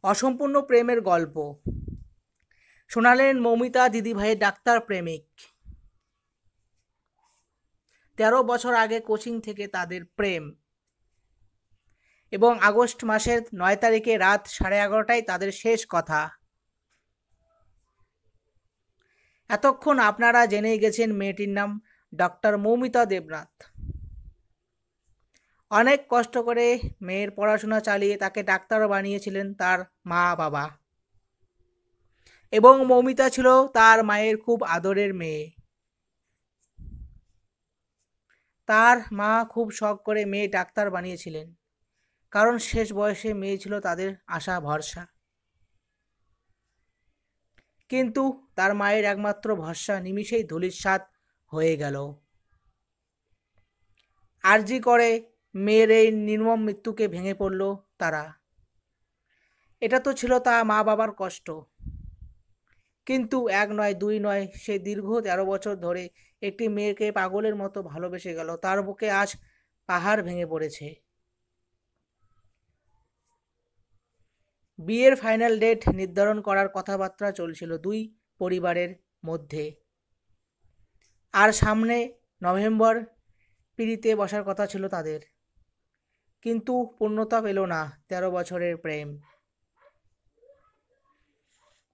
অসম্পূর্ণ প্রেমের গল্প শোনালেন মৌমিতা দিদিভাইয়ের ডাক্তার প্রেমিক। 13 বছর আগে কোচিং থেকে তাদের প্রেম এবং আগস্ট মাসের 9 তারিখে রাত 11:30টায় তাদের শেষ কথা। এতক্ষণ আপনারা জেনেই গেছেন মেয়েটির নাম ডক্টর মৌমিতা দেবনাথ। অনেক কষ্ট করে মেয়ের পড়াশোনা চালিয়ে তাকে ডাক্তার বানিয়েছিলেন তার মা বাবা, এবং মৌমিতা ছিল তার মায়ের খুব আদরের মেয়ে। তার মা খুব শখ করে মেয়ে ডাক্তার বানিয়েছিলেন, কারণ শেষ বয়সে মেয়ে ছিল তাদের আশা ভরসা। কিন্তু তার মায়ের একমাত্র ভরসা নিমিষেই ধূলিসাৎ হয়ে গেল। আরজি করে মেয়ের এই নির্মম মৃত্যুকে ভেঙে পড়ল তারা। এটা তো ছিল তা মা বাবার কষ্ট, কিন্তু 1 নয় 2 নয়, সে দীর্ঘ 13 বছর ধরে একটি মেয়েকে পাগলের মতো ভালোবেসে গেল। তার বুকে আজ পাহাড় ভেঙে পড়েছে। বিয়ের ফাইনাল ডেট নির্ধারণ করার কথাবার্তা চলছিল দুই পরিবারের মধ্যে, আর সামনে নভেম্বর পিঁড়িতে বসার কথা ছিল তাদের। কিন্তু পূর্ণতা পেল না 13 বছরের প্রেম।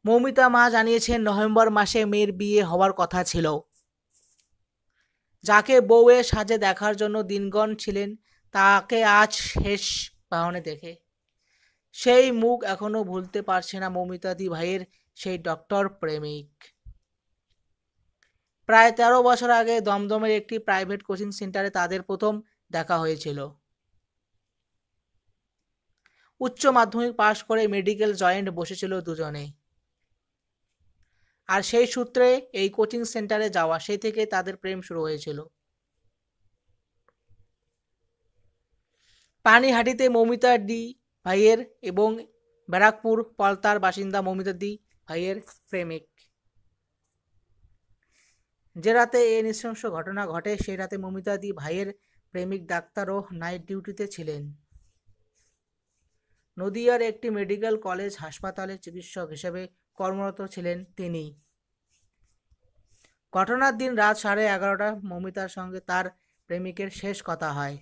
মৌমিতা মা জানিয়েছেন নভেম্বর মাসে মেয়ের বিয়ে হওয়ার কথা ছিল। যাকে বউয়ের সাজে দেখার জন্য দিনগণ ছিলেন, তাকে আজ শেষ পাহনে দেখে সেই মুখ এখনো ভুলতে পারছে না মৌমিতাদি ভাইয়ের সেই ডক্টর প্রেমিক। প্রায় 13 বছর আগে দমদমের একটি প্রাইভেট কোচিং সেন্টারে তাদের প্রথম দেখা হয়েছিল। উচ্চ মাধ্যমিক পাশ করে মেডিকেল জয়েন্ট বসেছিল দুজনে, আর সেই সূত্রে এই কোচিং সেন্টারে যাওয়া, সেই থেকে তাদের প্রেম শুরু হয়েছিল। পানিহাটিতে মৌমিতা ডি ভাইয়ের এবং ব্যারাকপুর পলতার বাসিন্দা মৌমিতা দি ভাইয়ের প্রেমিক। যে রাতে এই নৃশংস ঘটনা ঘটে, সেই রাতে মৌমিতা দি ভাইয়ের প্রেমিক ডাক্তারও নাইট ডিউটিতে ছিলেন। নদিয়ার একটি মেডিকেল কলেজ হাসপাতালে চিকিৎসক হিসেবে কর্মরত ছিলেন তিনি। ঘটনার দিন রাত 11:30 মৌমিতার সঙ্গে তার প্রেমিকের শেষ কথা হয়।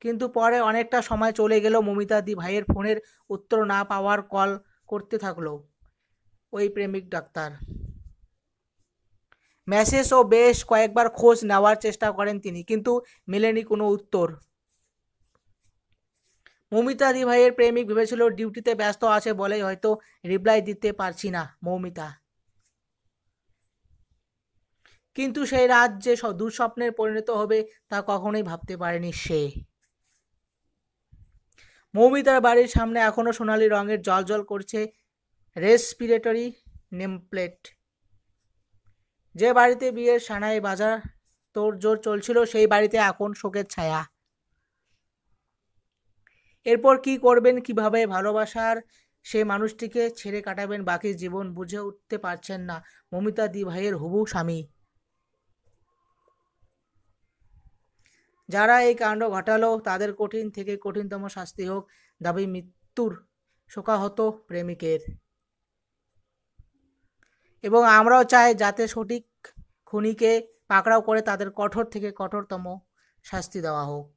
কিন্তু পরে অনেকটা সময় চলে গেল, মৌমিতা দি ভাইয়ের ফোনের উত্তর না পাওয়ার কল করতে থাকলো ওই প্রেমিক ডাক্তার। মেসেজ ও বেশ কয়েকবার খোঁজ নেওয়ার চেষ্টা করেন তিনি, কিন্তু মেলেনি কোনো উত্তর। মৌমিতা দি ভাইয়ের প্রেমিক ভেবেছিল ডিউটিতে ব্যস্ত আছে বলেই হয়তো রিপ্লাই দিতে পারছি না মৌমিতা। কিন্তু সেই রাত যে দুঃস্বপ্নের পরিণত হবে তা কখনোই ভাবতে পারেনি সে। মৌমিতার বাড়ির সামনে এখনো সোনালী রঙের জ্বলজ্বল করছে রেসপিরেটরি নেমপ্লেট। যে বাড়িতে বিয়ের সানাই বাজার তোড়জোড় চলছিল, সেই বাড়িতে এখন শোকের ছায়া। এরপর কি করবেন, কিভাবে ভালোবাসার সে মানুষটিকে ছেড়ে কাটাবেন বাকি জীবন, বুঝে উঠতে পারছেন না মৌমিতা দি ভাইয়ের হবু স্বামী। যারা এই কাণ্ড ঘটালো তাদের কঠিন থেকে কঠিনতম শাস্তি হোক, দাবি মৃত্যুর শোকাহত প্রেমিকের। এবং আমরাও চাই যাতে সঠিক খুনিকে পাকড়াও করে তাদের কঠোর থেকে কঠোরতম শাস্তি দেওয়া হোক।